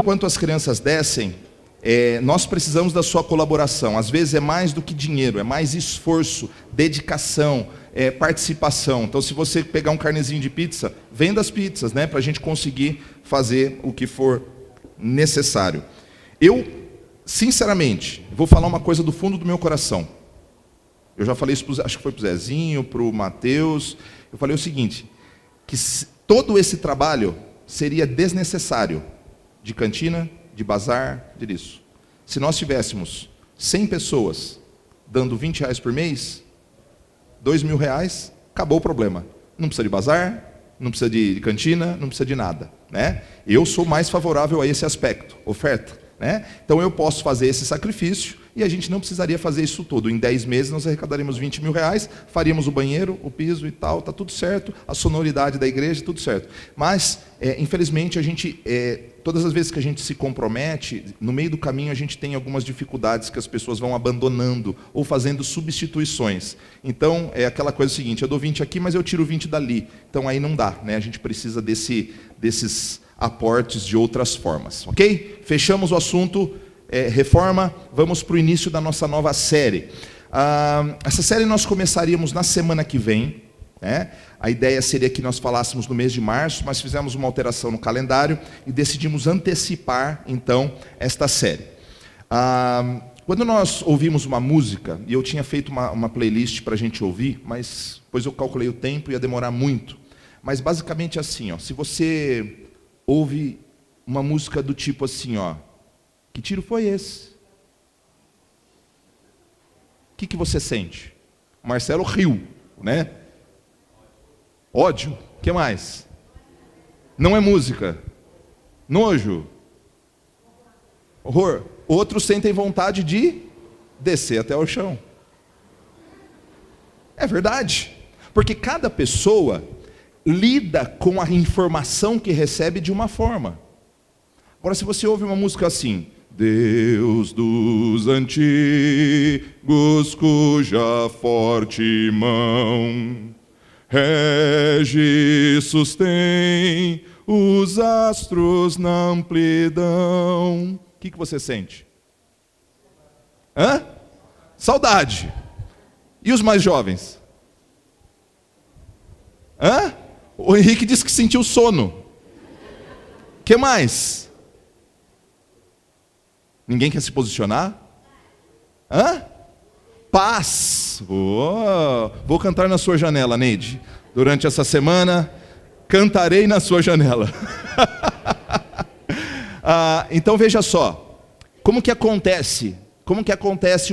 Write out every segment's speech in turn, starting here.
enquanto as crianças descem, nós precisamos da sua colaboração. Às vezes é mais do que dinheiro, é mais esforço, dedicação, participação. Então, se você pegar um carnezinho de pizza, venda as pizzas, né, para a gente conseguir fazer o que for necessário. Eu, sinceramente, vou falar uma coisa do fundo do meu coração. Eu já falei isso, acho que foi para o Zezinho, para o Mateus. Eu falei o seguinte, que todo esse trabalho seria desnecessário, de cantina, de bazar, disso. Se nós tivéssemos 100 pessoas dando R$20 por mês, R$2.000, acabou o problema. Não precisa de bazar, não precisa de cantina, não precisa de nada, né? Eu sou mais favorável a esse aspecto, oferta, né? Então eu posso fazer esse sacrifício e a gente não precisaria fazer isso tudo. Em 10 meses nós arrecadaríamos R$20.000, faríamos o banheiro, o piso e tal, tá tudo certo, a sonoridade da igreja, tudo certo. Mas, infelizmente, a gente, todas as vezes que a gente se compromete, no meio do caminho a gente tem algumas dificuldades que as pessoas vão abandonando ou fazendo substituições. Então, é aquela coisa seguinte, eu dou 20 aqui, mas eu tiro 20 dali. Então aí não dá, né? A gente precisa desses aportes de outras formas, ok? Fechamos o assunto reforma, vamos para o início da nossa nova série. Essa série nós começaríamos na semana que vem, né? A ideia seria que nós falássemos no mês de março, mas fizemos uma alteração no calendário e decidimos antecipar, então, esta série. Quando nós ouvimos uma música, e eu tinha feito uma playlist para a gente ouvir, mas depois eu calculei o tempo e ia demorar muito. Mas basicamente assim, ó, se você ouve uma música do tipo assim, ó, que tiro foi esse? O que você sente? O Marcelo riu, né? Ódio. O que mais? Não é música. Nojo. Horror. Outros sentem vontade de descer até o chão. É verdade. Porque cada pessoa lida com a informação que recebe de uma forma. Agora, se você ouve uma música assim, Deus dos antigos, cuja forte mão rege e sustém os astros na amplidão. O que você sente? Saudade. E os mais jovens? O Henrique disse que sentiu sono. O que mais? Ninguém quer se posicionar? Paz. Vou cantar na sua janela, Neide. Durante essa semana, cantarei na sua janela. Então veja só. Como que acontece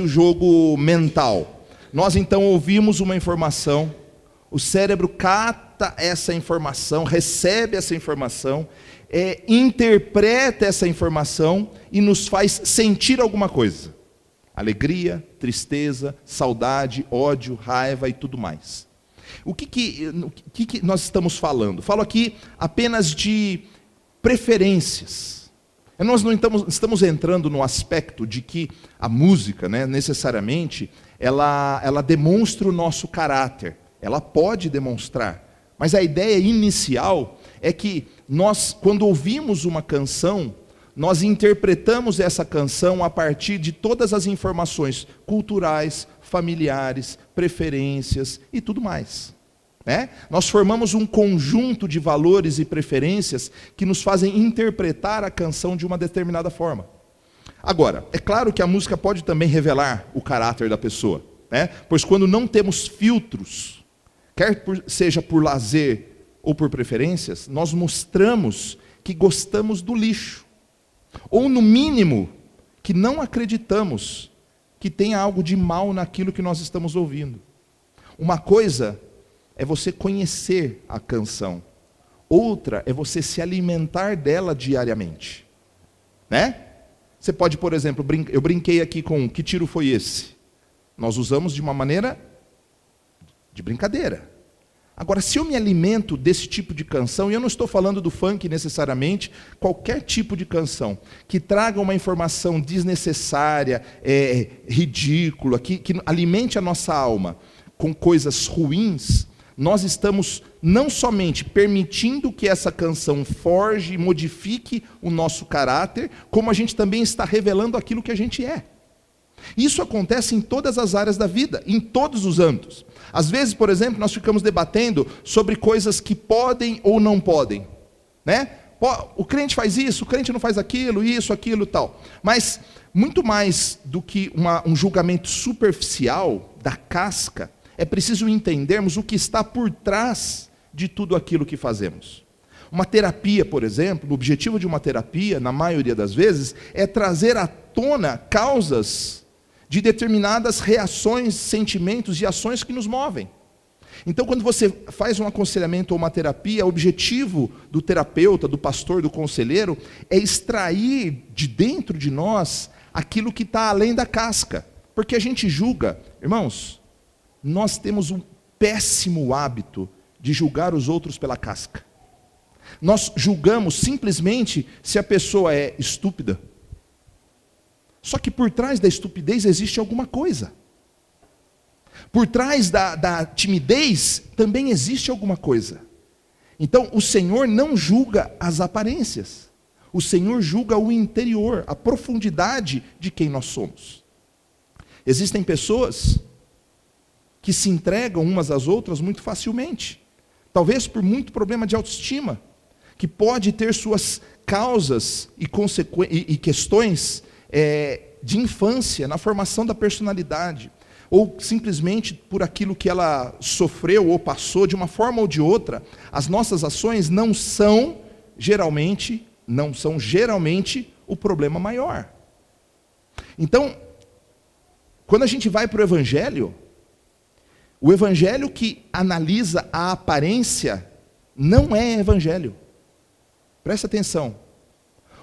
o jogo mental? Nós então ouvimos uma informação, o cérebro capta essa informação, recebe essa informação, interpreta essa informação e nos faz sentir alguma coisa. Alegria, tristeza, saudade, ódio, raiva e tudo mais. O que nós estamos falando? Falo aqui apenas de preferências. Nós não estamos entrando no aspecto de que a música, né, necessariamente, ela demonstra o nosso caráter. Ela pode demonstrar. Mas a ideia inicial é que nós, quando ouvimos uma canção, nós interpretamos essa canção a partir de todas as informações culturais, familiares, preferências e tudo mais, né? Nós formamos um conjunto de valores e preferências que nos fazem interpretar a canção de uma determinada forma. Agora, é claro que a música pode também revelar o caráter da pessoa, né? Pois quando não temos filtros, quer seja por lazer ou por preferências, nós mostramos que gostamos do lixo. Ou, no mínimo, que não acreditamos que tenha algo de mal naquilo que nós estamos ouvindo. Uma coisa é você conhecer a canção. Outra é você se alimentar dela diariamente. Né? Você pode, por exemplo, eu brinquei aqui com que tiro foi esse? Nós usamos de uma maneira de brincadeira. Agora, se eu me alimento desse tipo de canção, e eu não estou falando do funk necessariamente, qualquer tipo de canção, que traga uma informação desnecessária, ridícula, que alimente a nossa alma com coisas ruins, nós estamos não somente permitindo que essa canção forge e modifique o nosso caráter, como a gente também está revelando aquilo que a gente é. Isso acontece em todas as áreas da vida, em todos os âmbitos. Às vezes, por exemplo, nós ficamos debatendo sobre coisas que podem ou não podem, né? O crente faz isso, o crente não faz aquilo, isso, aquilo e tal. Mas, muito mais do que um julgamento superficial da casca, é preciso entendermos o que está por trás de tudo aquilo que fazemos. Uma terapia, por exemplo, o objetivo de uma terapia, na maioria das vezes, é trazer à tona causas de determinadas reações, sentimentos e ações que nos movem. Então, quando você faz um aconselhamento ou uma terapia, o objetivo do terapeuta, do pastor, do conselheiro, é extrair de dentro de nós aquilo que está além da casca. Porque a gente julga, irmãos, nós temos um péssimo hábito de julgar os outros pela casca. Nós julgamos simplesmente se a pessoa é estúpida. Só que por trás da estupidez existe alguma coisa. Por trás da timidez também existe alguma coisa. Então o Senhor não julga as aparências. O Senhor julga o interior, a profundidade de quem nós somos. Existem pessoas que se entregam umas às outras muito facilmente. Talvez por muito problema de autoestima, que pode ter suas causas e questões de infância, na formação da personalidade, ou simplesmente por aquilo que ela sofreu ou passou, de uma forma ou de outra. As nossas ações não são geralmente o problema maior. Então, quando a gente vai para o Evangelho que analisa a aparência não é Evangelho. Presta atenção.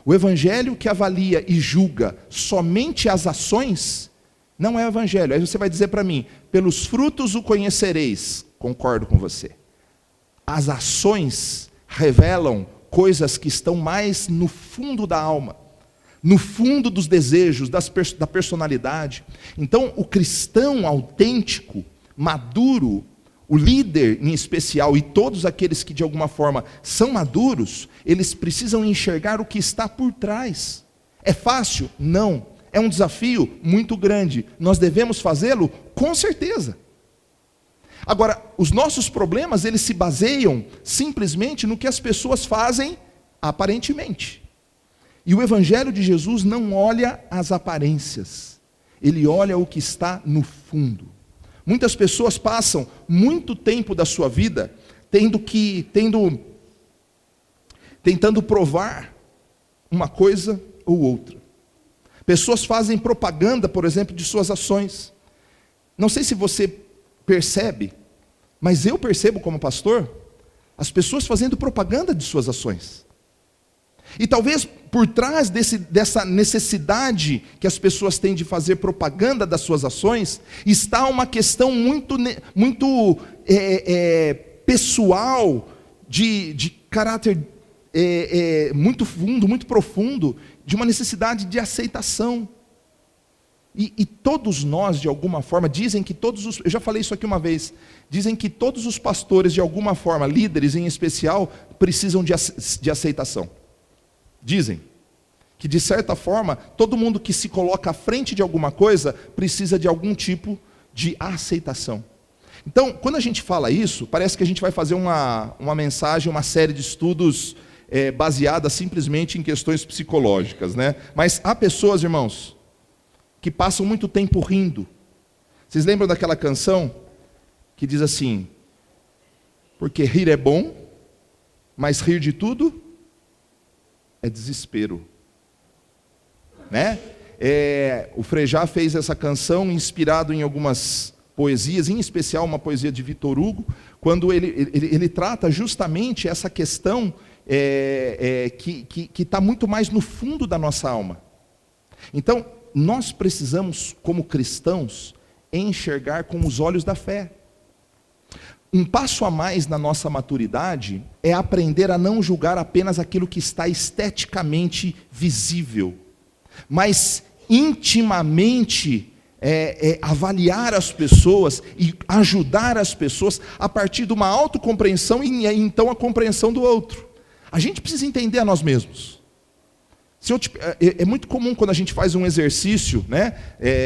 O Evangelho que avalia e julga somente as ações não é Evangelho. Aí você vai dizer para mim, pelos frutos o conhecereis. Concordo com você. As ações revelam coisas que estão mais no fundo da alma, no fundo dos desejos, da personalidade. Então, o cristão autêntico, maduro, o líder em especial e todos aqueles que de alguma forma são maduros, eles precisam enxergar o que está por trás. É fácil? Não. É um desafio muito grande. Nós devemos fazê-lo? Com certeza. Agora, os nossos problemas, eles se baseiam simplesmente no que as pessoas fazem aparentemente. E o Evangelho de Jesus não olha as aparências. Ele olha o que está no fundo. Muitas pessoas passam muito tempo da sua vida tentando provar uma coisa ou outra. Pessoas fazem propaganda, por exemplo, de suas ações. Não sei se você percebe, mas eu percebo como pastor, as pessoas fazendo propaganda de suas ações. E talvez por trás dessa necessidade que as pessoas têm de fazer propaganda das suas ações, está uma questão muito pessoal, de caráter muito fundo, muito profundo, de uma necessidade de aceitação. E todos nós, de alguma forma, dizem que eu já falei isso aqui uma vez, dizem que todos os pastores, de alguma forma, líderes em especial, precisam de aceitação. Dizem que, de certa forma, todo mundo que se coloca à frente de alguma coisa precisa de algum tipo de aceitação. Então, quando a gente fala isso, parece que a gente vai fazer uma mensagem, uma série de estudos baseada simplesmente em questões psicológicas, né? Mas há pessoas, irmãos, que passam muito tempo rindo. Vocês lembram daquela canção que diz assim: porque rir é bom, mas rir de tudo é desespero, né? O Frejá fez essa canção inspirado em algumas poesias, em especial uma poesia de Victor Hugo, quando ele trata justamente essa questão que está muito mais no fundo da nossa alma. Então, nós precisamos, como cristãos, enxergar com os olhos da fé. Um passo a mais na nossa maturidade é aprender a não julgar apenas aquilo que está esteticamente visível, mas intimamente avaliar as pessoas e ajudar as pessoas a partir de uma autocompreensão e então a compreensão do outro. A gente precisa entender a nós mesmos. É muito comum quando a gente faz um exercício, né?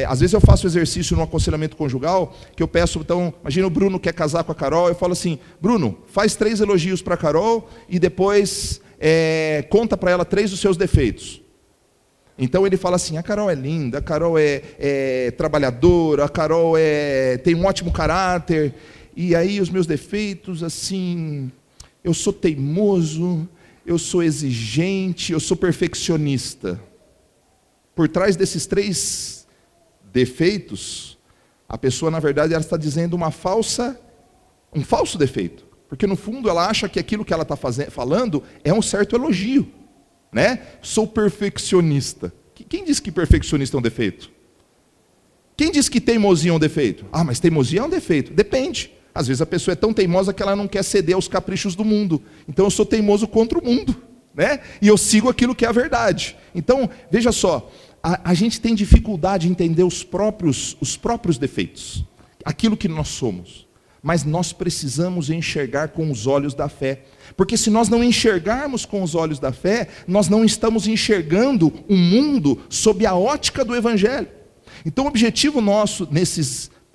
Às vezes eu faço exercício no aconselhamento conjugal, que eu peço, então, imagina o Bruno quer casar com a Carol, eu falo assim, Bruno, faz 3 elogios para a Carol e depois conta para ela 3 dos seus defeitos. Então ele fala assim, a Carol é linda, a Carol é trabalhadora, a Carol tem um ótimo caráter, e aí os meus defeitos, assim, eu sou teimoso, eu sou exigente, eu sou perfeccionista. Por trás desses 3 defeitos, a pessoa, na verdade, ela está dizendo um falso defeito. Porque, no fundo, ela acha que aquilo que ela está falando é um certo elogio. Né? Sou perfeccionista. Quem disse que perfeccionista é um defeito? Quem disse que teimosia é um defeito? Ah, mas teimosia é um defeito. Depende. Às vezes a pessoa é tão teimosa que ela não quer ceder aos caprichos do mundo. Então eu sou teimoso contra o mundo, né? E eu sigo aquilo que é a verdade. Então, veja só, a gente tem dificuldade em entender os próprios defeitos, aquilo que nós somos. Mas nós precisamos enxergar com os olhos da fé. Porque se nós não enxergarmos com os olhos da fé, nós não estamos enxergando o mundo sob a ótica do Evangelho. Então o objetivo nosso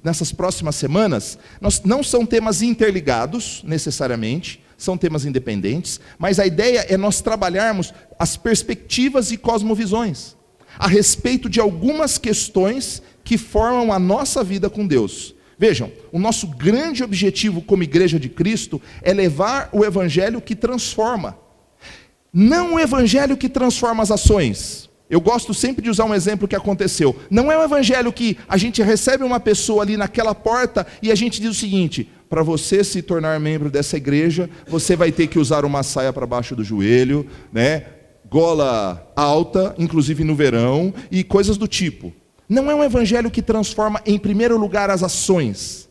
nessas próximas semanas, não são temas interligados, necessariamente, são temas independentes, mas a ideia é nós trabalharmos as perspectivas e cosmovisões, a respeito de algumas questões que formam a nossa vida com Deus. Vejam, o nosso grande objetivo como Igreja de Cristo é levar o Evangelho que transforma, não o Evangelho que transforma as ações. Eu gosto sempre de usar um exemplo que aconteceu. Não é um evangelho que a gente recebe uma pessoa ali naquela porta e a gente diz o seguinte, para você se tornar membro dessa igreja, você vai ter que usar uma saia para baixo do joelho, né? Gola alta, inclusive no verão, e coisas do tipo. Não é um evangelho que transforma em primeiro lugar as ações,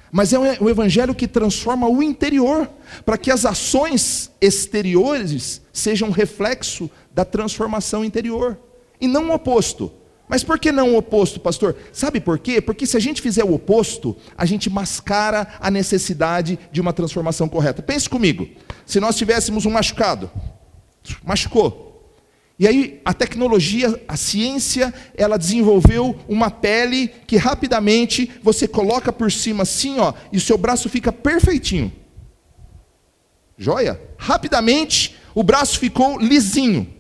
mas é um evangelho que transforma o interior, para que as ações exteriores sejam reflexo da transformação interior. E não o oposto. Mas por que não o oposto, pastor? Sabe por quê? Porque se a gente fizer o oposto, a gente mascara a necessidade de uma transformação correta. Pense comigo, se nós tivéssemos um machucado, machucou, e aí a tecnologia, a ciência, ela desenvolveu uma pele que rapidamente você coloca por cima assim, ó, e o seu braço fica perfeitinho. Joia? Rapidamente o braço ficou lisinho.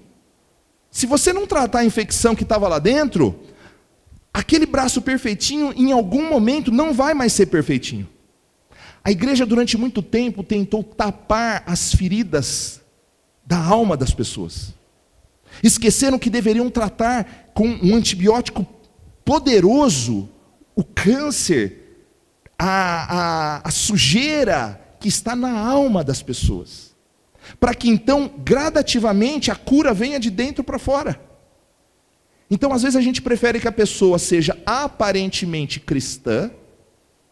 Se você não tratar a infecção que estava lá dentro, aquele braço perfeitinho, em algum momento, não vai mais ser perfeitinho. A igreja, durante muito tempo, tentou tapar as feridas da alma das pessoas. Esqueceram que deveriam tratar com um antibiótico poderoso o câncer, a sujeira que está na alma das pessoas. Para que então, gradativamente, a cura venha de dentro para fora. Então, às vezes a gente prefere que a pessoa seja aparentemente cristã,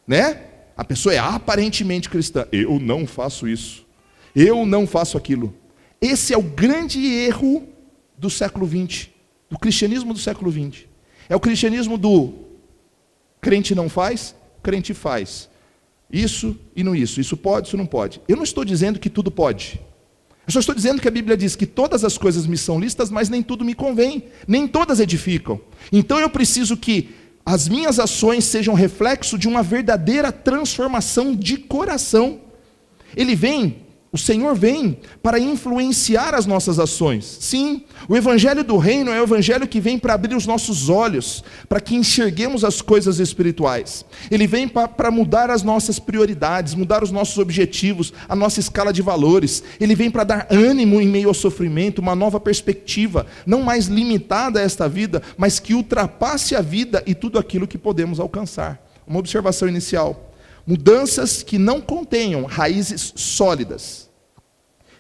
né? A pessoa é aparentemente cristã. Eu não faço isso. Eu não faço aquilo. Esse é o grande erro do século XX, do cristianismo do século XX. É o cristianismo do crente não faz, crente faz. Isso e não isso. Isso pode, isso não pode. Eu não estou dizendo que tudo pode. Eu só estou dizendo que a Bíblia diz que todas as coisas me são lícitas, mas nem tudo me convém, nem todas edificam. Então eu preciso que as minhas ações sejam reflexo de uma verdadeira transformação de coração. O Senhor vem para influenciar as nossas ações. Sim, o Evangelho do Reino é o Evangelho que vem para abrir os nossos olhos, para que enxerguemos as coisas espirituais. Ele vem para mudar as nossas prioridades, mudar os nossos objetivos, a nossa escala de valores. Ele vem para dar ânimo em meio ao sofrimento, uma nova perspectiva, não mais limitada a esta vida, mas que ultrapasse a vida e tudo aquilo que podemos alcançar. Uma observação inicial. Mudanças que não contenham raízes sólidas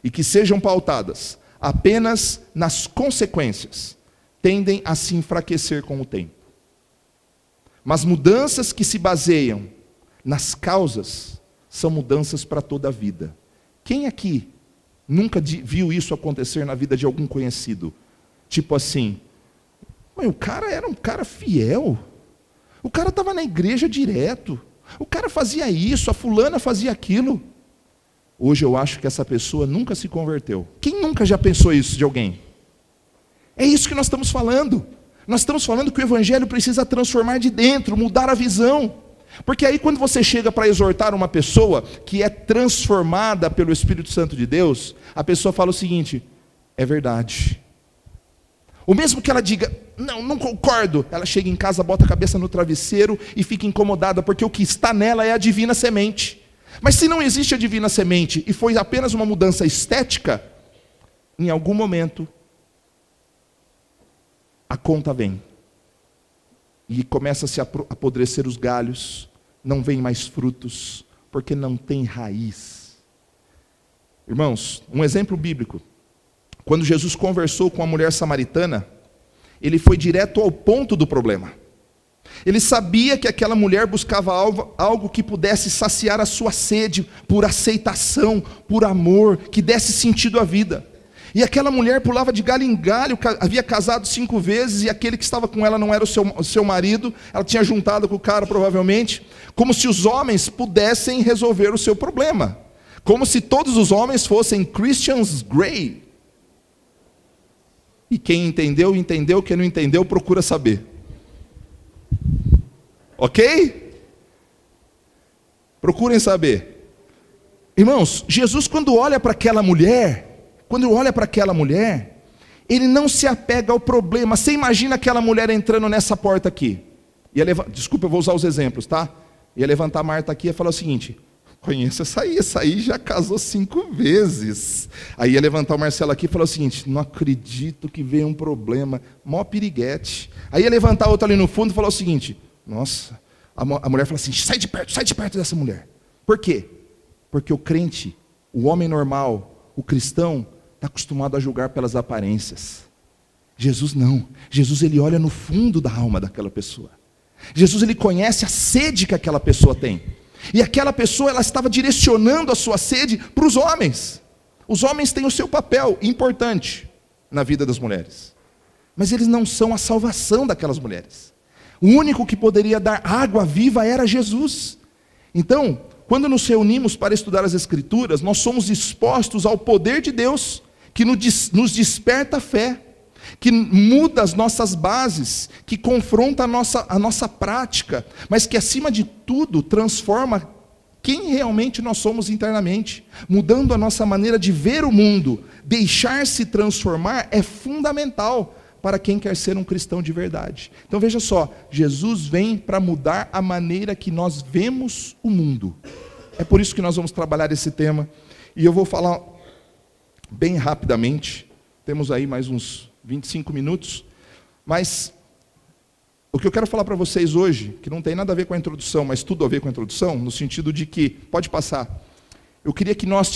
e que sejam pautadas apenas nas consequências, tendem a se enfraquecer com o tempo. Mas mudanças que se baseiam nas causas, são mudanças para toda a vida. Quem aqui nunca viu isso acontecer na vida de algum conhecido? Tipo assim, o cara era um cara fiel. O cara estava na igreja direto. O cara fazia isso, a fulana fazia aquilo. Hoje eu acho que essa pessoa nunca se converteu. Quem nunca já pensou isso de alguém? É isso que nós estamos falando. Nós estamos falando que o evangelho precisa transformar de dentro, mudar a visão. Porque aí quando você chega para exortar uma pessoa que é transformada pelo Espírito Santo de Deus, a pessoa fala o seguinte: é verdade. O mesmo que ela diga, não concordo, ela chega em casa, bota a cabeça no travesseiro e fica incomodada, porque o que está nela é a divina semente. Mas se não existe a divina semente e foi apenas uma mudança estética, em algum momento a conta vem. E começa a se apodrecer os galhos, não vem mais frutos, porque não tem raiz. Irmãos, um exemplo bíblico. Quando Jesus conversou com a mulher samaritana, ele foi direto ao ponto do problema. Ele sabia que aquela mulher buscava algo que pudesse saciar a sua sede por aceitação, por amor, que desse sentido à vida. E aquela mulher pulava de galho em galho, havia casado 5 vezes, e aquele que estava com ela não era o seu marido, ela tinha juntado com o cara provavelmente, como se os homens pudessem resolver o seu problema, como se todos os homens fossem Christians Grey. E quem entendeu, entendeu, quem não entendeu, procura saber. Ok? Procurem saber. Irmãos, Jesus quando olha para aquela mulher, ele não se apega ao problema. Você imagina aquela mulher entrando nessa porta aqui. Desculpa, eu vou usar os exemplos, tá? Ia levantar a Marta aqui e falar o seguinte: conheço essa aí já casou 5 vezes. Aí ia levantar o Marcelo aqui e falar o seguinte: não acredito que veio um problema, mó piriguete. Aí ia levantar outra ali no fundo e falar o seguinte: nossa, a mulher fala assim: sai de perto dessa mulher. Por quê? Porque o crente, o homem normal, o cristão, está acostumado a julgar pelas aparências. Jesus não. Jesus ele olha no fundo da alma daquela pessoa. Jesus ele conhece a sede que aquela pessoa tem. E aquela pessoa ela estava direcionando a sua sede para os homens. Os homens têm o seu papel importante na vida das mulheres. Mas eles não são a salvação daquelas mulheres. O único que poderia dar água viva era Jesus. Então, quando nos reunimos para estudar as Escrituras, nós somos expostos ao poder de Deus, que nos desperta a fé, que muda as nossas bases, que confronta a nossa prática, mas que acima de tudo transforma quem realmente nós somos internamente, mudando a nossa maneira de ver o mundo. Deixar-se transformar é fundamental para quem quer ser um cristão de verdade. Então veja só, Jesus vem para mudar a maneira que nós vemos o mundo. É por isso que nós vamos trabalhar esse tema, e eu vou falar bem rapidamente, temos aí mais uns 25 minutos, mas o que eu quero falar para vocês hoje, que não tem nada a ver com a introdução, mas tudo a ver com a introdução, no sentido de que, pode passar, eu queria que nós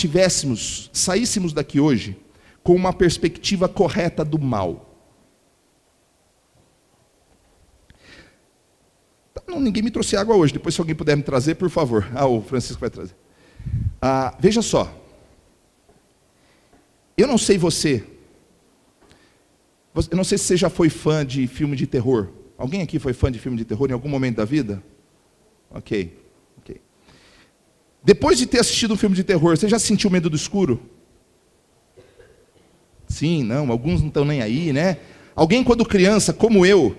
saíssemos daqui hoje, com uma perspectiva correta do mal. Não, ninguém me trouxe água hoje, depois se alguém puder me trazer, por favor. O Francisco vai trazer. Veja só, eu não sei eu não sei se você já foi fã de filme de terror. Alguém aqui foi fã de filme de terror em algum momento da vida? Ok. Depois de ter assistido um filme de terror, você já sentiu medo do escuro? Sim, não, alguns não estão nem aí, né? Alguém quando criança, como eu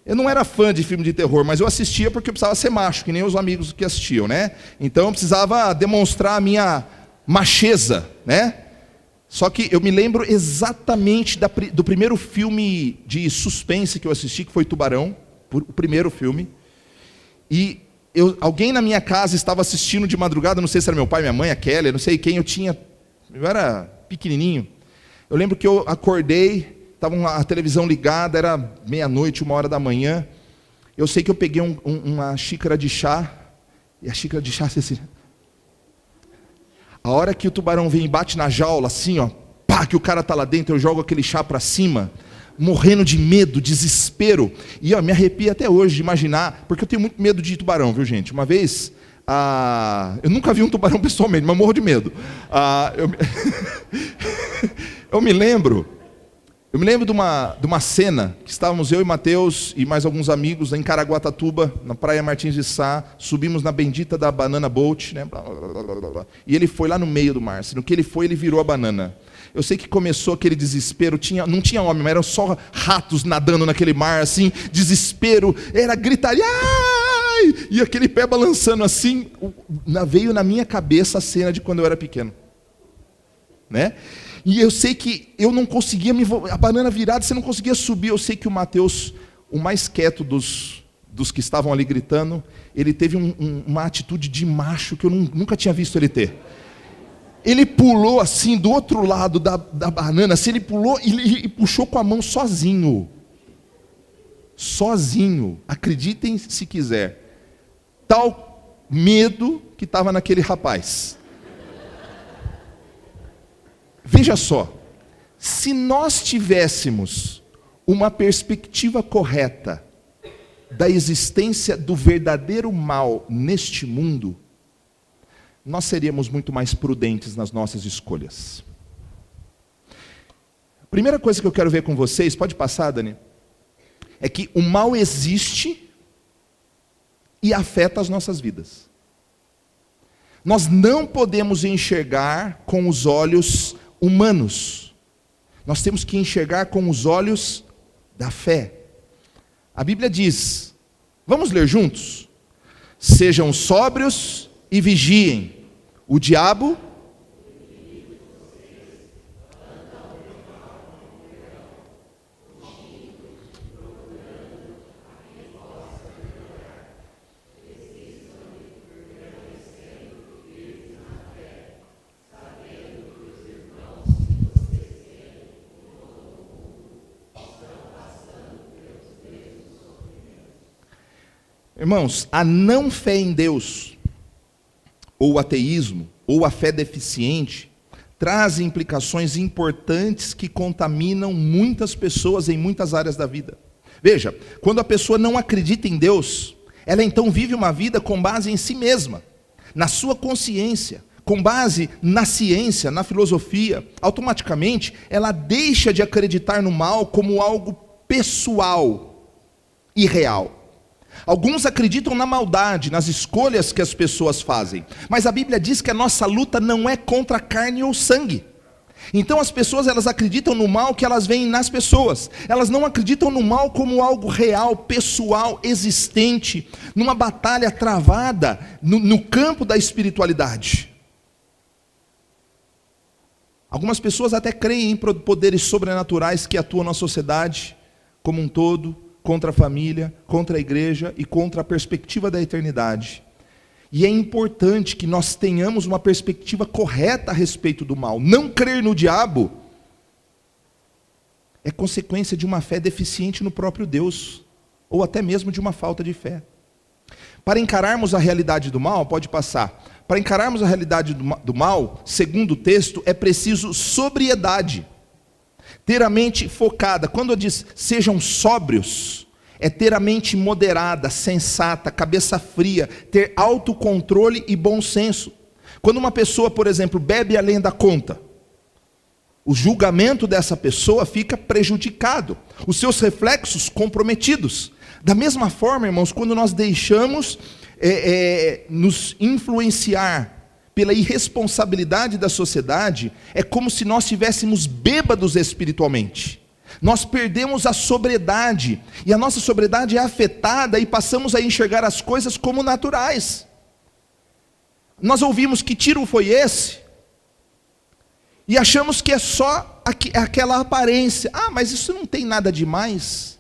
não era fã de filme de terror, mas eu assistia porque eu precisava ser macho, que nem os amigos que assistiam, né? Então eu precisava demonstrar a minha macheza, né? Só que eu me lembro exatamente do primeiro filme de suspense que eu assisti, que foi Tubarão, o primeiro filme. E alguém na minha casa estava assistindo de madrugada, não sei se era meu pai, minha mãe, a Kelly, não sei quem, eu era pequenininho. Eu lembro que eu acordei, estava a televisão ligada, era meia-noite, 1h da manhã. Eu sei que eu peguei uma xícara de chá, e a xícara de chá assim. A hora que o tubarão vem e bate na jaula, assim, ó, pá, que o cara está lá dentro, eu jogo aquele chá para cima, morrendo de medo, desespero. E me arrepia até hoje de imaginar, porque eu tenho muito medo de tubarão, viu gente? Uma vez, eu nunca vi um tubarão pessoalmente, mas morro de medo. Eu me lembro Eu me lembro de uma cena que estávamos eu e Mateus e mais alguns amigos em Caraguatatuba, na Praia Martins de Sá, subimos na bendita da Banana Boat, né? Blá, blá, blá, blá, e ele foi lá no meio do mar. No que ele foi, ele virou a banana. Eu sei que começou aquele desespero, não tinha homem, mas eram só ratos nadando naquele mar, assim, desespero, era gritaria, ai! E aquele pé balançando assim, veio na minha cabeça a cena de quando eu era pequeno, né? E eu sei que eu não conseguia, a banana virada, você não conseguia subir. Eu sei que o Mateus, o mais quieto dos que estavam ali gritando, ele teve uma atitude de macho que eu nunca tinha visto ele ter. Ele pulou assim, do outro lado da banana, assim, ele pulou e puxou com a mão sozinho. Sozinho, acreditem se quiser. Tal medo que estava naquele rapaz. Veja só, se nós tivéssemos uma perspectiva correta da existência do verdadeiro mal neste mundo, nós seríamos muito mais prudentes nas nossas escolhas. A primeira coisa que eu quero ver com vocês, pode passar, Dani, é que o mal existe e afeta as nossas vidas. Nós não podemos enxergar com os olhos humanos. Nós temos que enxergar com os olhos da fé. A Bíblia diz, vamos ler juntos? Sejam sóbrios e vigiem. O diabo Irmãos, a não fé em Deus, ou o ateísmo, ou a fé deficiente, traz implicações importantes que contaminam muitas pessoas em muitas áreas da vida. Veja, quando a pessoa não acredita em Deus, ela então vive uma vida com base em si mesma, na sua consciência, com base na ciência, na filosofia. Automaticamente, ela deixa de acreditar no mal como algo pessoal e real. Alguns acreditam na maldade, nas escolhas que as pessoas fazem, mas a Bíblia diz que a nossa luta não é contra carne ou sangue. Então as pessoas, elas acreditam no mal que elas veem nas pessoas, elas não acreditam no mal como algo real, pessoal, existente, numa batalha travada no campo da espiritualidade. Algumas pessoas até creem em poderes sobrenaturais que atuam na sociedade como um todo, contra a família, contra a igreja e contra a perspectiva da eternidade. E é importante que nós tenhamos uma perspectiva correta a respeito do mal. Não crer no diabo é consequência de uma fé deficiente no próprio Deus, ou até mesmo de uma falta de fé. Para encararmos a realidade do mal, pode passar, para encararmos a realidade do mal, segundo o texto, é preciso sobriedade. Ter a mente focada. Quando eu diz sejam sóbrios, é ter a mente moderada, sensata, cabeça fria, ter autocontrole e bom senso. Quando uma pessoa, por exemplo, bebe além da conta, o julgamento dessa pessoa fica prejudicado, os seus reflexos comprometidos. Da mesma forma, irmãos, quando nós deixamos nos influenciar pela irresponsabilidade da sociedade, é como se nós estivéssemos bêbados espiritualmente. Nós perdemos a sobriedade, e a nossa sobriedade é afetada, e passamos a enxergar as coisas como naturais. Nós ouvimos que tiro foi esse, e achamos que é só aquela aparência. Ah, mas isso não tem nada demais.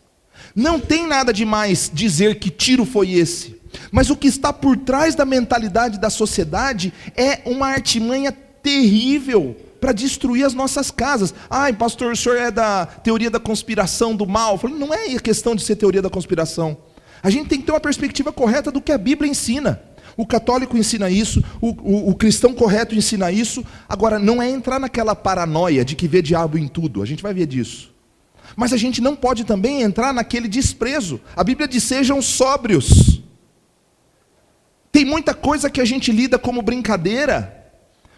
Não tem nada demais dizer que tiro foi esse. Mas o que está por trás da mentalidade da sociedade é uma artimanha terrível para destruir as nossas casas. Ai, pastor, o senhor é da teoria da conspiração do mal. Eu falei, não é questão de ser teoria da conspiração. A gente tem que ter uma perspectiva correta do que a Bíblia ensina. O católico ensina isso, o cristão correto ensina isso. Agora, não é entrar naquela paranoia de que vê diabo em tudo. A gente vai ver disso. Mas a gente não pode também entrar naquele desprezo. A Bíblia diz, sejam sóbrios. Tem muita coisa que a gente lida como brincadeira,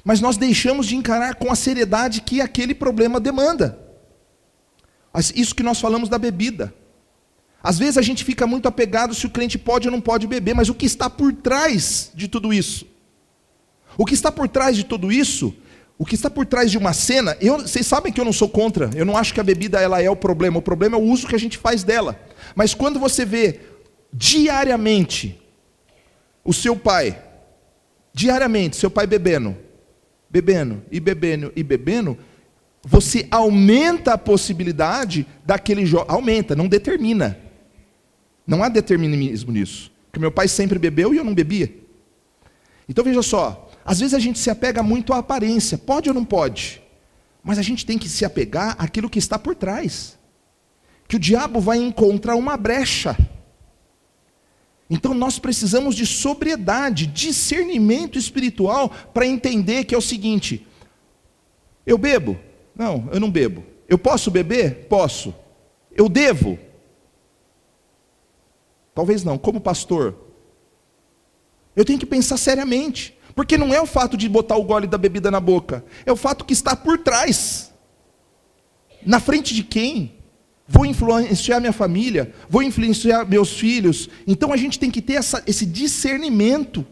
mas nós deixamos de encarar com a seriedade que aquele problema demanda. Isso que nós falamos da bebida. Às vezes a gente fica muito apegado se o crente pode ou não pode beber, mas o que está por trás de tudo isso? O que está por trás de tudo isso? O que está por trás de uma cena? Vocês sabem que eu não sou contra, eu não acho que a bebida ela é o problema é o uso que a gente faz dela. Mas quando você vê diariamente o seu pai, bebendo, você aumenta a possibilidade daquele aumenta, não determina. Não há determinismo nisso. Porque meu pai sempre bebeu e eu não bebia. Então veja só, às vezes a gente se apega muito à aparência, pode ou não pode? Mas a gente tem que se apegar àquilo que está por trás. Que o diabo vai encontrar uma brecha. Então nós precisamos de sobriedade, discernimento espiritual para entender que é o seguinte: eu bebo? Não, eu não bebo. Eu posso beber? Posso. Eu devo? Talvez não. Como pastor, eu tenho que pensar seriamente, porque não é o fato de botar o gole da bebida na boca, é o fato que está por trás. Na frente de quem? Vou influenciar minha família, vou influenciar meus filhos. Então a gente tem que ter esse discernimento.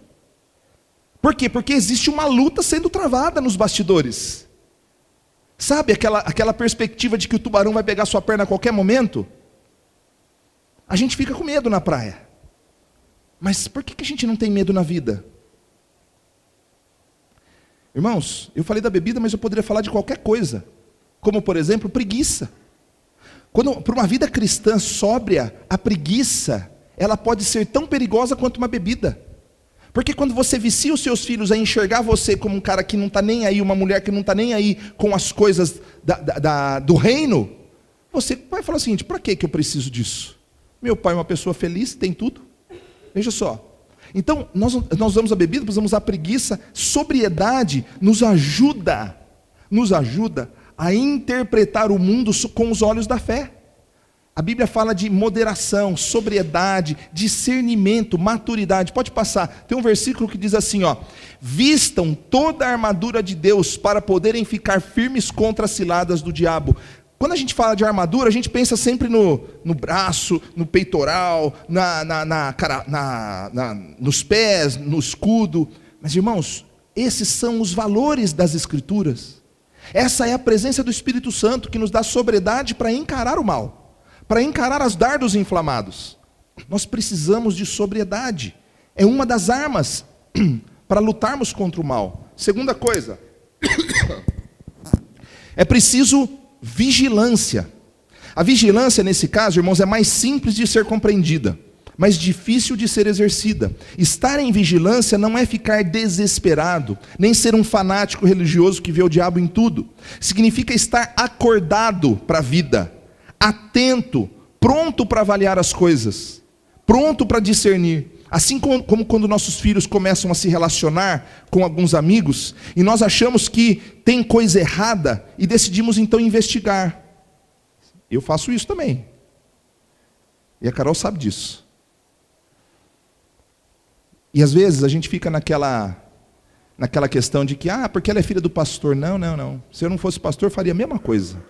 Por quê? Porque existe uma luta sendo travada nos bastidores. Sabe aquela perspectiva de que o tubarão vai pegar sua perna a qualquer momento? A gente fica com medo na praia. Mas por que a gente não tem medo na vida? Irmãos, eu falei da bebida, mas eu poderia falar de qualquer coisa. Como, por exemplo, preguiça. Para uma vida cristã sóbria, a preguiça, ela pode ser tão perigosa quanto uma bebida. Porque quando você vicia os seus filhos a enxergar você como um cara que não está nem aí, uma mulher que não está nem aí com as coisas do reino, você vai falar o seguinte: para que eu preciso disso? Meu pai é uma pessoa feliz, tem tudo. Veja só. Então, nós usamos a bebida, usamos a preguiça. Sobriedade nos ajuda a interpretar o mundo com os olhos da fé. A Bíblia fala de moderação, sobriedade, discernimento, maturidade. Pode passar. Tem um versículo que diz assim, ó: vistam toda a armadura de Deus para poderem ficar firmes contra as ciladas do diabo. Quando a gente fala de armadura, a gente pensa sempre no braço, no peitoral, nos pés, no escudo. Mas, irmãos, esses são os valores das Escrituras. Essa é a presença do Espírito Santo que nos dá sobriedade para encarar o mal, para encarar os dardos inflamados. Nós precisamos de sobriedade. É uma das armas para lutarmos contra o mal. Segunda coisa, é preciso vigilância. A vigilância, nesse caso, irmãos, é mais simples de ser compreendida, mas difícil de ser exercida. Estar em vigilância não é ficar desesperado, nem ser um fanático religioso que vê o diabo em tudo. Significa estar acordado para a vida, atento, pronto para avaliar as coisas, pronto para discernir. Assim como quando nossos filhos começam a se relacionar com alguns amigos, e nós achamos que tem coisa errada, e decidimos então investigar. Eu faço isso também. E a Carol sabe disso. E às vezes a gente fica naquela questão de que, porque ela é filha do pastor. Não. Se eu não fosse pastor, eu faria a mesma coisa.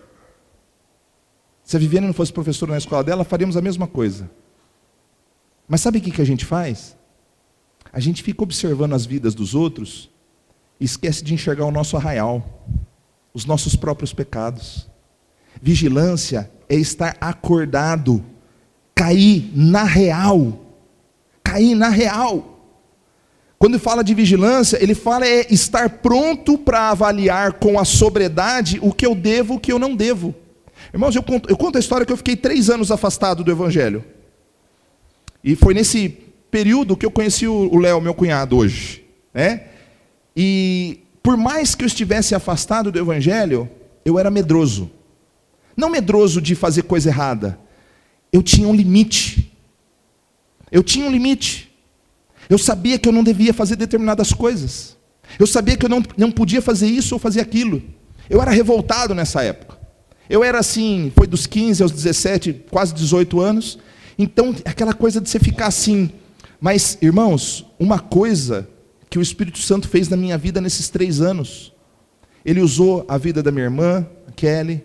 Se a Viviane não fosse professora na escola dela, faríamos a mesma coisa. Mas sabe o que a gente faz? A gente fica observando as vidas dos outros e esquece de enxergar o nosso arraial, os nossos próprios pecados. Vigilância é estar acordado, cair na real. Quando fala de vigilância, ele fala estar pronto para avaliar com a sobriedade o que eu devo, o que eu não devo. Irmãos, eu conto a história que eu fiquei 3 anos afastado do Evangelho. E foi nesse período que eu conheci o Léo, meu cunhado, hoje. E por mais que eu estivesse afastado do Evangelho, eu era medroso. Não medroso de fazer coisa errada. Eu tinha um limite. Eu sabia que eu não devia fazer determinadas coisas. Eu sabia que eu não podia fazer isso ou fazer aquilo. Eu era revoltado nessa época. Eu era assim, foi dos 15 aos 17, quase 18 anos. Então, aquela coisa de você ficar assim. Mas, irmãos, uma coisa que o Espírito Santo fez na minha vida nesses 3 anos, ele usou a vida da minha irmã, Kelly,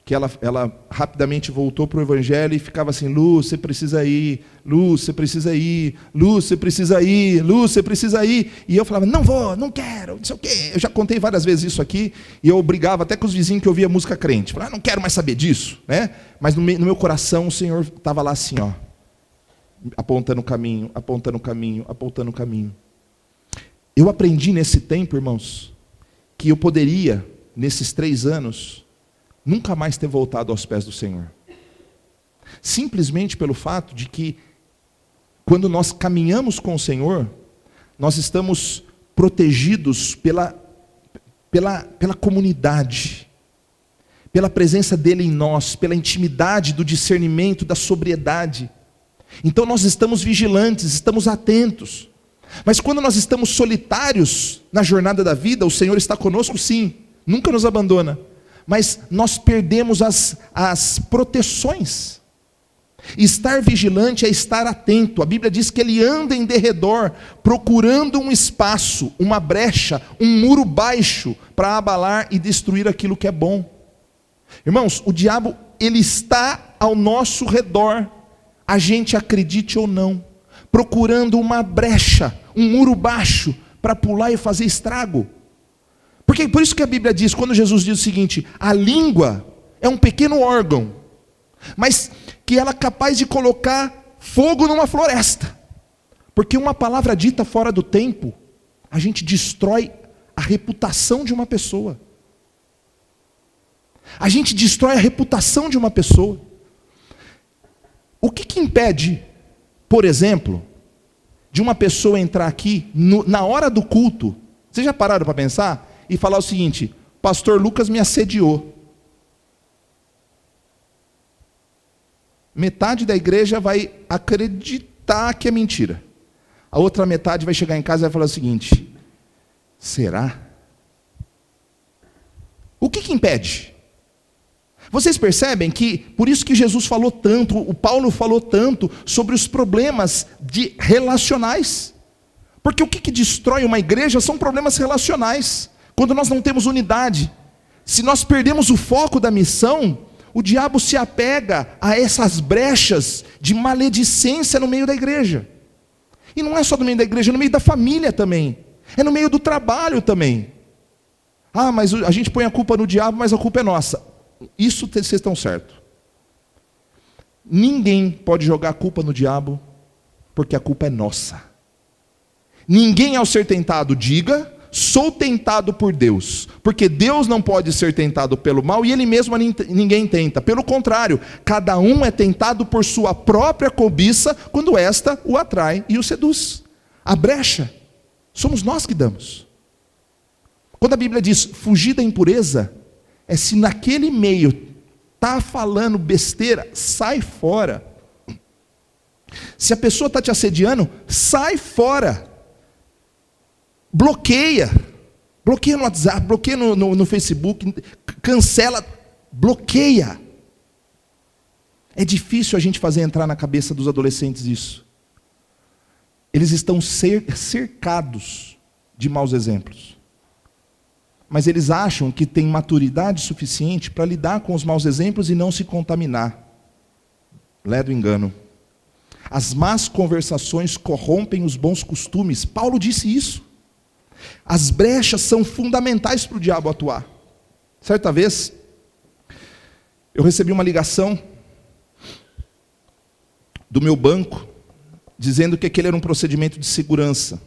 que ela rapidamente voltou para o Evangelho e ficava assim: Lu, você precisa ir, Lu, você precisa ir, Lu, você precisa ir, Lu, você precisa ir. E eu falava: não vou, não quero, não sei o quê. Eu já contei várias vezes isso aqui, e eu brigava até com os vizinhos que ouviam música crente. Falava: não quero mais saber disso, né? Mas no meu coração o Senhor estava lá assim, ó, apontando o caminho, apontando o caminho, apontando o caminho. Eu aprendi nesse tempo, irmãos, que eu poderia, nesses 3 anos, nunca mais ter voltado aos pés do Senhor. Simplesmente pelo fato de que, quando nós caminhamos com o Senhor, nós estamos protegidos pela comunidade, pela presença dEle em nós, pela intimidade do discernimento, da sobriedade. Então nós estamos vigilantes, estamos atentos. Mas quando nós estamos solitários na jornada da vida, o Senhor está conosco sim, nunca nos abandona. Mas nós perdemos as proteções. Estar vigilante é estar atento. A Bíblia diz que ele anda em derredor, procurando um espaço, uma brecha, um muro baixo, para abalar e destruir aquilo que é bom. Irmãos, o diabo, ele está ao nosso redor, a gente acredite ou não, procurando uma brecha, um muro baixo, para pular e fazer estrago. Porque por isso que a Bíblia diz, quando Jesus diz o seguinte: a língua é um pequeno órgão, mas que ela é capaz de colocar fogo numa floresta. Porque uma palavra dita fora do tempo, a gente destrói a reputação de uma pessoa. A gente destrói a reputação de uma pessoa. O que impede, por exemplo, de uma pessoa entrar aqui na hora do culto? Vocês já pararam para pensar? E falar o seguinte: pastor Lucas me assediou. Metade da igreja vai acreditar que é mentira. A outra metade vai chegar em casa e vai falar o seguinte: será? O que impede? Vocês percebem que, por isso que Jesus falou tanto, o Paulo falou tanto sobre os problemas relacionais. Porque o que destrói uma igreja são problemas relacionais. Quando nós não temos unidade, se nós perdemos o foco da missão, o diabo se apega a essas brechas de maledicência no meio da igreja. E não é só no meio da igreja, é no meio da família também. É no meio do trabalho também. Ah, mas a gente põe a culpa no diabo, mas a culpa é nossa. Isso vocês estão certos. Ninguém pode jogar a culpa no diabo, porque a culpa é nossa. Ninguém, ao ser tentado, diga: sou tentado por Deus, porque Deus não pode ser tentado pelo mal e Ele mesmo ninguém tenta. Pelo contrário, cada um é tentado por sua própria cobiça, quando esta o atrai e o seduz. A brecha somos nós que damos. Quando a Bíblia diz fugir da impureza, é se naquele meio está falando besteira, sai fora. Se a pessoa está te assediando, sai fora. Bloqueia no WhatsApp, bloqueia no Facebook, cancela, bloqueia. É difícil a gente fazer entrar na cabeça dos adolescentes isso. Eles estão cercados de maus exemplos. Mas eles acham que têm maturidade suficiente para lidar com os maus exemplos e não se contaminar. Lé do engano. As más conversações corrompem os bons costumes. Paulo disse isso. As brechas são fundamentais para o diabo atuar. Certa vez, eu recebi uma ligação do meu banco, dizendo que aquele era um procedimento de segurança.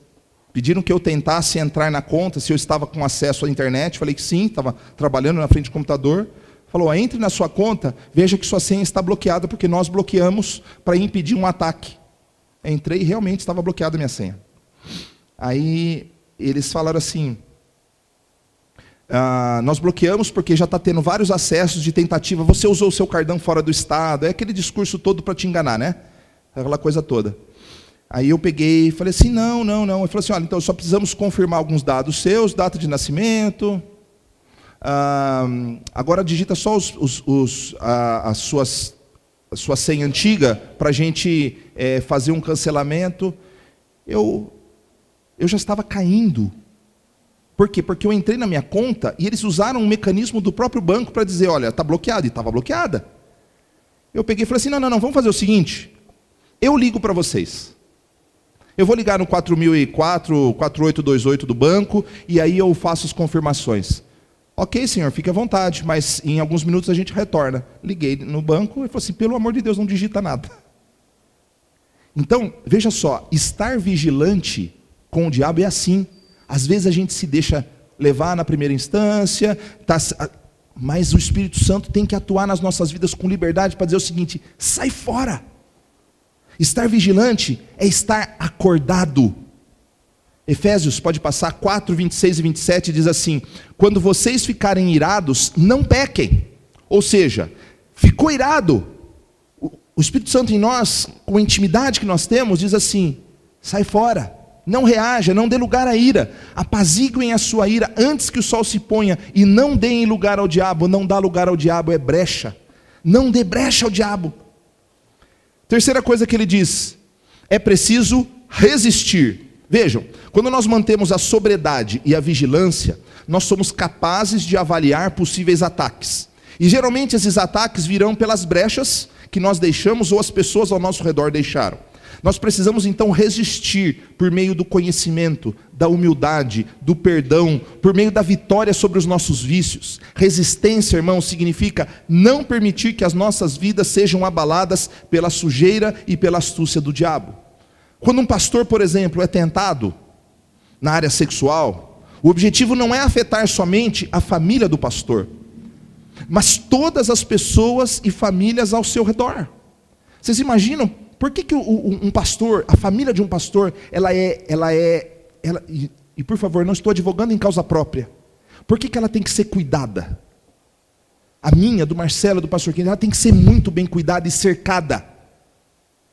Pediram que eu tentasse entrar na conta, se eu estava com acesso à internet. Falei que sim, estava trabalhando na frente do computador. Falou: entre na sua conta, veja que sua senha está bloqueada, porque nós bloqueamos para impedir um ataque. Entrei e realmente estava bloqueada a minha senha. Aí eles falaram assim: nós bloqueamos porque já está tendo vários acessos de tentativa, você usou o seu cartão fora do estado, é aquele discurso todo para te enganar, né? Aquela coisa toda. Aí eu peguei e falei assim: não. Ele falou assim: olha, então só precisamos confirmar alguns dados seus, data de nascimento. Agora digita só a sua senha antiga para a gente fazer um cancelamento. Eu já estava caindo, Por quê? Porque eu entrei na minha conta e eles usaram um mecanismo do próprio banco para dizer, olha, está bloqueado, e estava bloqueada. Eu peguei e falei assim, não, vamos fazer o seguinte, eu ligo para vocês. Eu vou ligar no 4004, 4828 do banco, e aí eu faço as confirmações. Ok, senhor, fique à vontade, mas em alguns minutos a gente retorna. Liguei no banco e falei assim, pelo amor de Deus, não digita nada. Então, veja só, estar vigilante com o diabo é assim. Às vezes a gente se deixa levar na primeira instância, mas o Espírito Santo tem que atuar nas nossas vidas com liberdade para dizer o seguinte, sai fora. Estar vigilante é estar acordado. Efésios, pode passar, 4, 26 e 27, diz assim, quando vocês ficarem irados, não pequem. Ou seja, ficou irado, o Espírito Santo em nós, com a intimidade que nós temos, diz assim, sai fora. Não reaja, não dê lugar à ira, apaziguem a sua ira antes que o sol se ponha, e não deem lugar ao diabo. Não dá lugar ao diabo é brecha, não dê brecha ao diabo. Terceira coisa que ele diz, é preciso resistir. Vejam, quando nós mantemos a sobriedade e a vigilância, nós somos capazes de avaliar possíveis ataques, e geralmente esses ataques virão pelas brechas que nós deixamos ou as pessoas ao nosso redor deixaram. Nós precisamos então resistir por meio do conhecimento, da humildade, do perdão, por meio da vitória sobre os nossos vícios. Resistência, irmão, significa não permitir que as nossas vidas sejam abaladas pela sujeira e pela astúcia do diabo. Quando um pastor, por exemplo, é tentado na área sexual, o objetivo não é afetar somente a família do pastor, mas todas as pessoas e famílias ao seu redor. Vocês imaginam? Por que um pastor, a família de um pastor, e por favor, não estou advogando em causa própria, por que ela tem que ser cuidada? A minha, do Marcelo, do pastor Kennedy, ela tem que ser muito bem cuidada e cercada.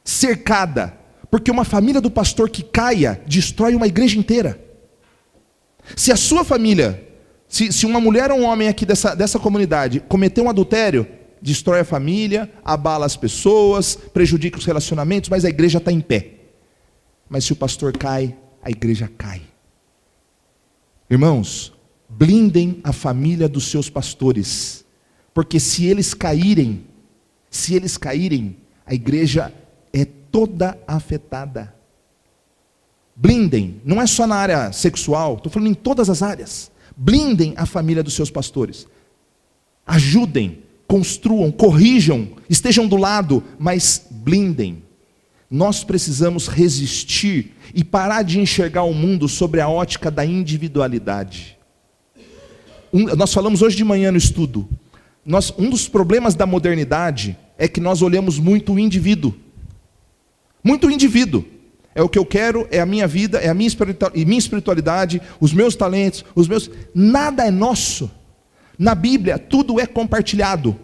Cercada. Porque uma família do pastor que caia, destrói uma igreja inteira. Se a sua família, se uma mulher ou um homem aqui dessa comunidade cometer um adultério, destrói a família, abala as pessoas, prejudica os relacionamentos, mas a igreja está em pé. Mas se o pastor cai, a igreja cai. Irmãos, blindem a família dos seus pastores, porque se eles caírem, a igreja é toda afetada. Blindem, não é só na área sexual, estou falando em todas as áreas. Blindem a família dos seus pastores. Ajudem, construam, corrijam, estejam do lado, mas blindem. Nós precisamos resistir e parar de enxergar o mundo sobre a ótica da individualidade. Nós falamos hoje de manhã no estudo, um dos problemas da modernidade é que nós olhamos muito o indivíduo. Muito o indivíduo. É o que eu quero, é a minha vida, é a minha espiritualidade, os meus talentos, nada é nosso. Na Bíblia, tudo é compartilhado.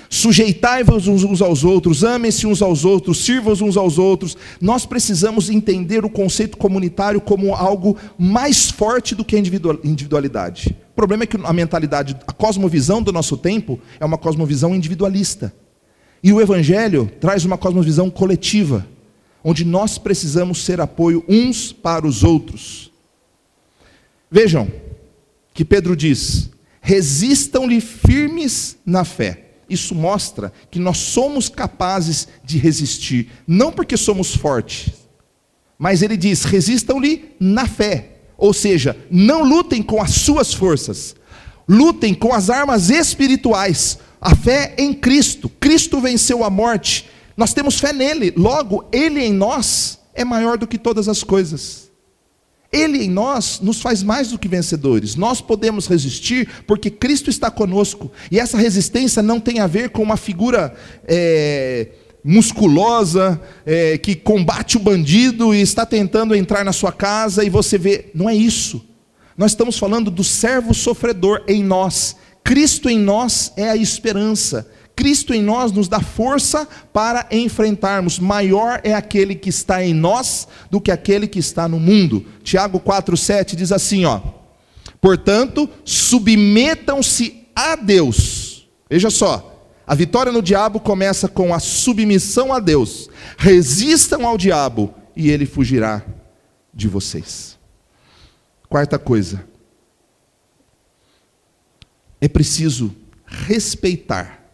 Sujeitai-vos uns aos outros, amem-se uns aos outros, sirvam uns aos outros. Nós precisamos entender o conceito comunitário como algo mais forte do que a individualidade. O problema é que a mentalidade, a cosmovisão do nosso tempo é uma cosmovisão individualista. E o Evangelho traz uma cosmovisão coletiva, onde nós precisamos ser apoio uns para os outros. Vejam que Pedro diz, resistam-lhe firmes na fé. Isso mostra que nós somos capazes de resistir, não porque somos fortes, mas ele diz, resistam-lhe na fé. Ou seja, não lutem com as suas forças, lutem com as armas espirituais. A fé em Cristo. Cristo venceu a morte. Nós temos fé nele. Logo, ele em nós é maior do que todas as coisas. Ele em nós nos faz mais do que vencedores. Nós podemos resistir porque Cristo está conosco. E essa resistência não tem a ver com uma figura musculosa, que combate o bandido e está tentando entrar na sua casa e você vê. Não é isso. Nós estamos falando do servo sofredor em nós. Cristo em nós é a esperança. Cristo em nós nos dá força para enfrentarmos. Maior é aquele que está em nós do que aquele que está no mundo. Tiago 4,7 diz assim, portanto, submetam-se a Deus. Veja só, a vitória no diabo começa com a submissão a Deus. Resistam ao diabo e ele fugirá de vocês. Quarta coisa, é preciso respeitar,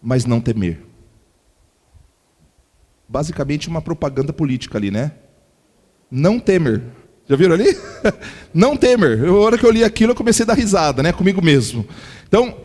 mas não temer. Basicamente uma propaganda política ali, né? Não temer. Já viram ali? Não temer. Na hora que eu li aquilo, eu comecei a dar risada, né? Comigo mesmo. Então,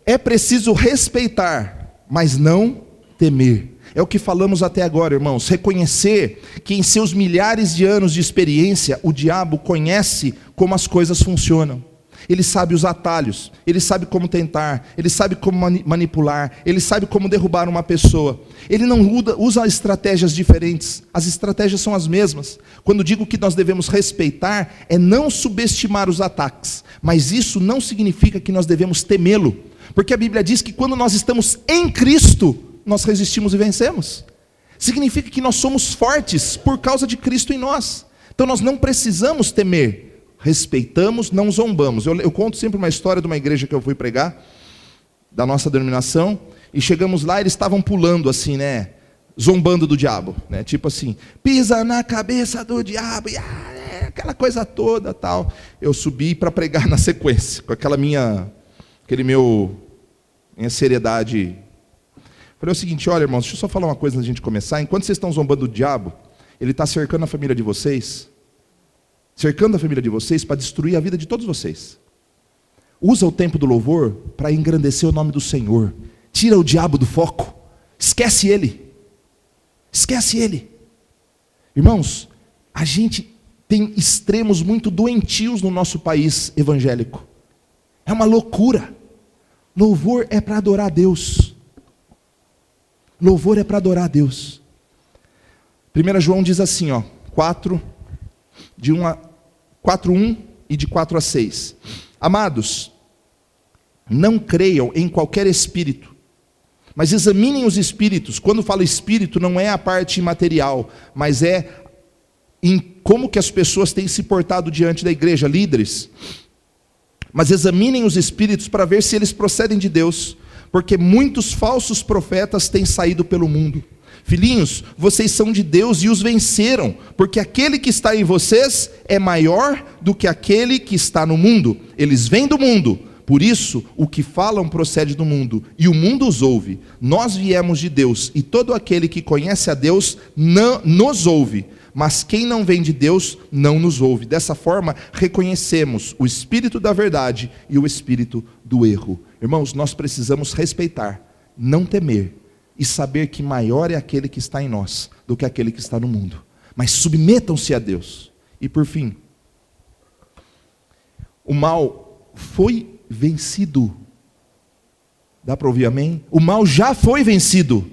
é preciso respeitar, mas não temer. É o que falamos até agora, irmãos. Reconhecer que em seus milhares de anos de experiência, o diabo conhece como as coisas funcionam. Ele sabe os atalhos, ele sabe como tentar, ele sabe como manipular, ele sabe como derrubar uma pessoa. Ele não usa estratégias diferentes, as estratégias são as mesmas. Quando digo que nós devemos respeitar, é não subestimar os ataques, mas isso não significa que nós devemos temê-lo, porque a Bíblia diz que quando nós estamos em Cristo, nós resistimos e vencemos. Significa que nós somos fortes por causa de Cristo em nós. Então nós não precisamos temer. Respeitamos, não zombamos. Eu conto sempre uma história de uma igreja que eu fui pregar, da nossa denominação, e chegamos lá, eles estavam pulando assim, né, zombando do diabo, né, tipo assim, pisa na cabeça do diabo, e aquela coisa toda, tal. Eu subi para pregar na sequência, com minha seriedade. Falei o seguinte: olha, irmãos, deixa eu só falar uma coisa antes de a gente começar. Enquanto vocês estão zombando do diabo, ele está cercando a família de vocês, cercando a família de vocês para destruir a vida de todos vocês. Usa o tempo do louvor para engrandecer o nome do Senhor. Tira o diabo do foco. Esquece ele. Esquece ele. Irmãos, a gente tem extremos muito doentios no nosso país evangélico. É uma loucura. Louvor é para adorar a Deus. Louvor é para adorar a Deus. 1 João diz assim, 4:1 e de 4-6. Amados, não creiam em qualquer espírito, mas examinem os espíritos. Quando falo espírito, não é a parte imaterial, mas é em como que as pessoas têm se portado diante da igreja, líderes. Mas examinem os espíritos para ver se eles procedem de Deus, porque muitos falsos profetas têm saído pelo mundo. Filhinhos, vocês são de Deus e os venceram, porque aquele que está em vocês é maior do que aquele que está no mundo. Eles vêm do mundo, por isso o que falam procede do mundo, e o mundo os ouve. Nós viemos de Deus, e todo aquele que conhece a Deus não nos ouve, mas quem não vem de Deus não nos ouve. Dessa forma, reconhecemos o espírito da verdade e o espírito do erro. Irmãos, nós precisamos respeitar, não temer, e saber que maior é aquele que está em nós do que aquele que está no mundo. Mas submetam-se a Deus. E por fim, o mal foi vencido. Dá para ouvir amém? O mal já foi vencido.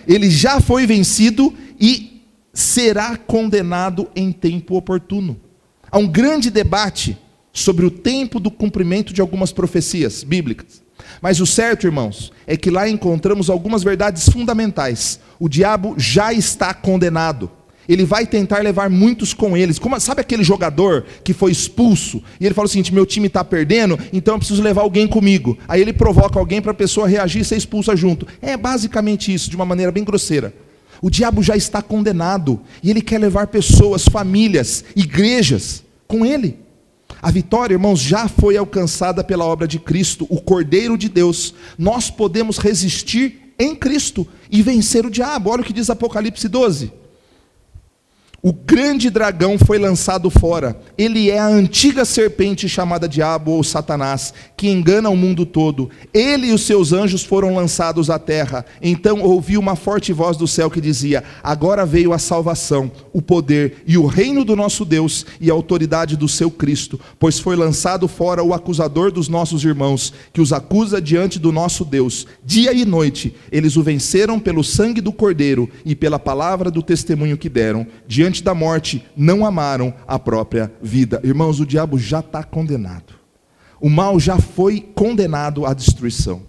Ele já foi vencido e será condenado em tempo oportuno. Há um grande debate sobre o tempo do cumprimento de algumas profecias bíblicas. Mas o certo, irmãos, é que lá encontramos algumas verdades fundamentais. O diabo já está condenado. Ele vai tentar levar muitos com eles. Sabe aquele jogador que foi expulso? E ele fala o seguinte: meu time está perdendo, então eu preciso levar alguém comigo. Aí ele provoca alguém para a pessoa reagir e ser expulsa junto. É basicamente isso, de uma maneira bem grosseira. O diabo já está condenado. E ele quer levar pessoas, famílias, igrejas com ele. A vitória, irmãos, já foi alcançada pela obra de Cristo, o Cordeiro de Deus. Nós podemos resistir em Cristo e vencer o diabo. Olha o que diz Apocalipse 12. O grande dragão foi lançado fora. Ele é a antiga serpente chamada Diabo ou Satanás, que engana o mundo todo. Ele e os seus anjos foram lançados à terra. Então ouvi uma forte voz do céu que dizia: agora veio a salvação, o poder e o reino do nosso Deus e a autoridade do seu Cristo, pois foi lançado fora o acusador dos nossos irmãos, que os acusa diante do nosso Deus. Dia e noite eles o venceram pelo sangue do Cordeiro e pela palavra do testemunho que deram. Diante da morte, não amaram a própria vida. Irmãos, o diabo já está condenado. O mal já foi condenado à destruição.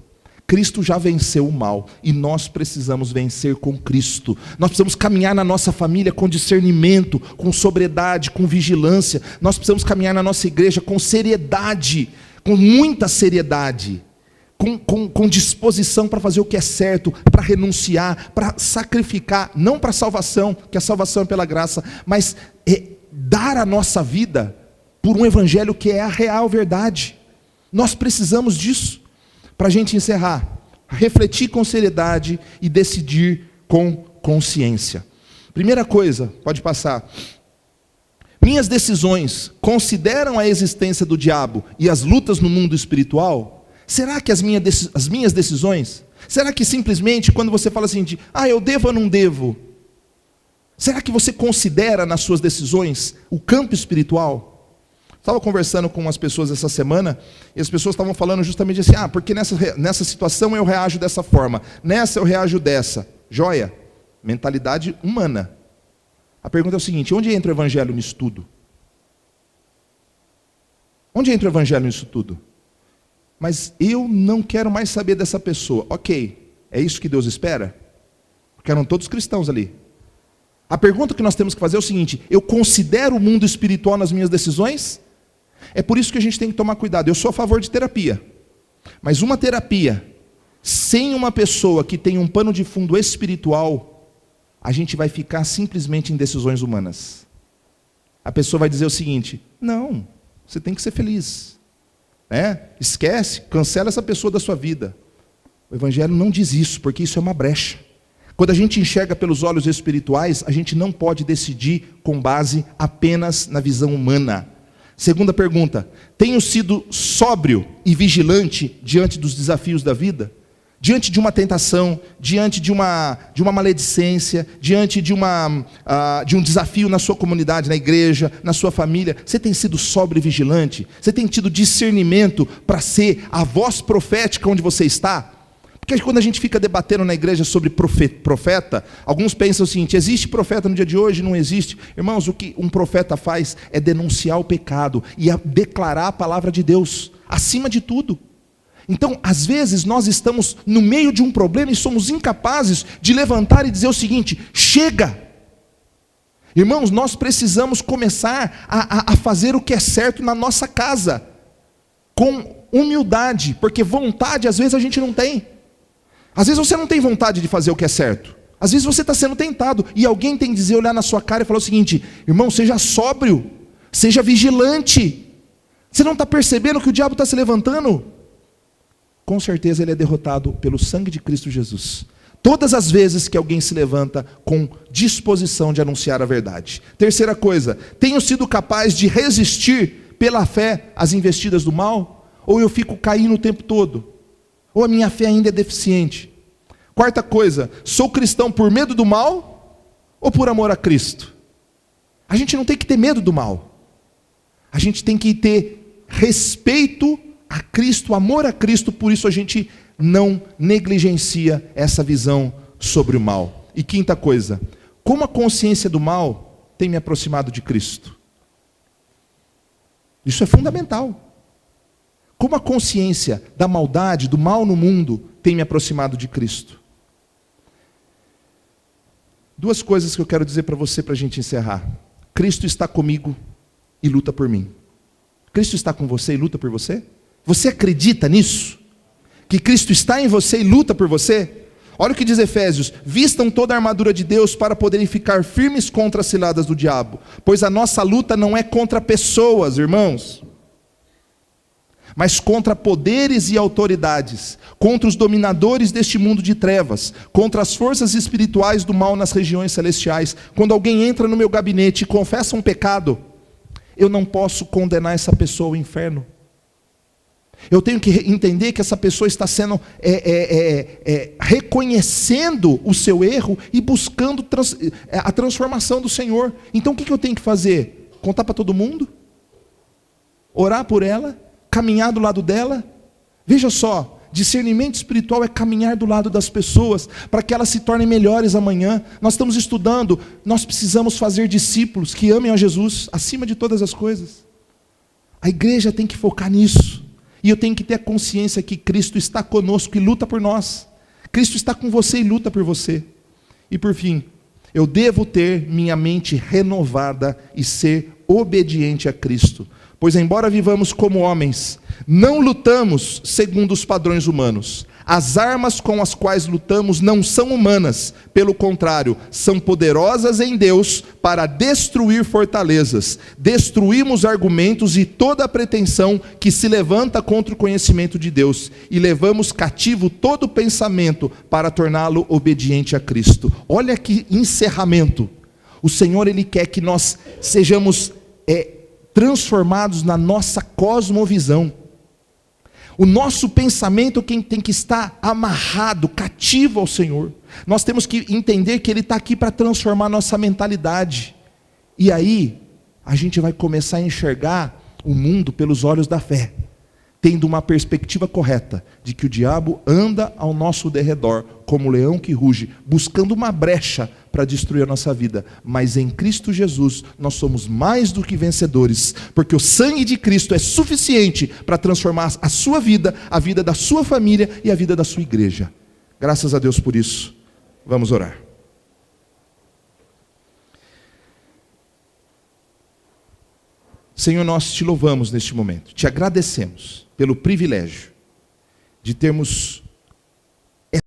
Cristo já venceu o mal e nós precisamos vencer com Cristo. Nós precisamos caminhar na nossa família com discernimento, com sobriedade, com vigilância. Nós precisamos caminhar na nossa igreja com seriedade, com muita seriedade. Com disposição para fazer o que é certo, para renunciar, para sacrificar, não para a salvação, que a salvação é pela graça, mas dar a nossa vida por um evangelho que é a real verdade. Nós precisamos disso. Para a gente encerrar, refletir com seriedade e decidir com consciência. Primeira coisa, pode passar. Minhas decisões consideram a existência do diabo e as lutas no mundo espiritual? Será que as minhas decisões? Será que simplesmente quando você fala assim, eu devo ou não devo? Será que você considera nas suas decisões o campo espiritual? Estava conversando com umas pessoas essa semana, e as pessoas estavam falando justamente assim, porque nessa situação eu reajo dessa forma, nessa eu reajo dessa. Joia, mentalidade humana. A pergunta é o seguinte, onde entra o evangelho nisso tudo? Onde entra o evangelho nisso tudo? Mas eu não quero mais saber dessa pessoa. Ok, é isso que Deus espera? Porque eram todos cristãos ali. A pergunta que nós temos que fazer é o seguinte, eu considero o mundo espiritual nas minhas decisões? É por isso que a gente tem que tomar cuidado. Eu sou a favor de terapia, mas uma terapia sem uma pessoa que tem um pano de fundo espiritual, a gente vai ficar simplesmente em decisões humanas. A pessoa vai dizer o seguinte, não, você tem que ser feliz, esquece, cancela essa pessoa da sua vida. O evangelho não diz isso, porque isso é uma brecha. Quando a gente enxerga pelos olhos espirituais, a gente não pode decidir com base apenas na visão humana. Segunda pergunta, tenho sido sóbrio e vigilante diante dos desafios da vida? Diante de uma tentação, diante de uma maledicência, diante de um desafio na sua comunidade, na igreja, na sua família, você tem sido sóbrio e vigilante? Você tem tido discernimento para ser a voz profética onde você está? Porque quando a gente fica debatendo na igreja sobre profeta, alguns pensam o seguinte, existe profeta no dia de hoje? Não existe. Irmãos, o que um profeta faz é denunciar o pecado e declarar a palavra de Deus, acima de tudo. Então, às vezes, nós estamos no meio de um problema e somos incapazes de levantar e dizer o seguinte, chega! Irmãos, nós precisamos começar a fazer o que é certo na nossa casa, com humildade, porque vontade às vezes a gente não tem. Às vezes você não tem vontade de fazer o que é certo. Às vezes você está sendo tentado. E alguém tem que dizer, olhar na sua cara e falar o seguinte, irmão, seja sóbrio, seja vigilante. Você não está percebendo que o diabo está se levantando? Com certeza ele é derrotado pelo sangue de Cristo Jesus. Todas as vezes que alguém se levanta com disposição de anunciar a verdade. Terceira coisa, tenho sido capaz de resistir pela fé às investidas do mal? Ou eu fico caindo o tempo todo? Ou a minha fé ainda é deficiente? Quarta coisa, sou cristão por medo do mal ou por amor a Cristo? A gente não tem que ter medo do mal. A gente tem que ter respeito a Cristo, amor a Cristo, por isso a gente não negligencia essa visão sobre o mal. E quinta coisa, como a consciência do mal tem me aproximado de Cristo? Isso é fundamental. Como a consciência da maldade, do mal no mundo, tem me aproximado de Cristo? Duas coisas que eu quero dizer para você, para a gente encerrar. Cristo está comigo e luta por mim. Cristo está com você e luta por você? Você acredita nisso? Que Cristo está em você e luta por você? Olha o que diz Efésios, vistam toda a armadura de Deus para poderem ficar firmes contra as ciladas do diabo, pois a nossa luta não é contra pessoas, irmãos, mas contra poderes e autoridades, contra os dominadores deste mundo de trevas, contra as forças espirituais do mal nas regiões celestiais. Quando alguém entra no meu gabinete e confessa um pecado, eu não posso condenar essa pessoa ao inferno. Eu tenho que entender que essa pessoa está sendo reconhecendo o seu erro e buscando a transformação do Senhor. Então o que eu tenho que fazer? Contar para todo mundo? Orar por ela? Caminhar do lado dela? Veja só, discernimento espiritual é caminhar do lado das pessoas, para que elas se tornem melhores amanhã. Nós estamos estudando, nós precisamos fazer discípulos que amem a Jesus, acima de todas as coisas. A igreja tem que focar nisso, e eu tenho que ter a consciência que Cristo está conosco e luta por nós. Cristo está com você e luta por você. E por fim, eu devo ter minha mente renovada e ser obediente a Cristo. Pois embora vivamos como homens, não lutamos segundo os padrões humanos. As armas com as quais lutamos não são humanas, pelo contrário, são poderosas em Deus para destruir fortalezas. Destruímos argumentos e toda a pretensão que se levanta contra o conhecimento de Deus, e levamos cativo todo pensamento para torná-lo obediente a Cristo. Olha que encerramento. O Senhor, Ele quer que nós sejamos transformados na nossa cosmovisão. O nosso pensamento tem que estar amarrado, cativo ao Senhor. Nós temos que entender que Ele está aqui para transformar a nossa mentalidade. E aí, a gente vai começar a enxergar o mundo pelos olhos da fé, tendo uma perspectiva correta de que o diabo anda ao nosso derredor, como um leão que ruge, buscando uma brecha para destruir a nossa vida. Mas em Cristo Jesus, nós somos mais do que vencedores, porque o sangue de Cristo é suficiente para transformar a sua vida, a vida da sua família e a vida da sua igreja. Graças a Deus por isso. Vamos orar. Senhor, nós te louvamos neste momento, te agradecemos pelo privilégio de termos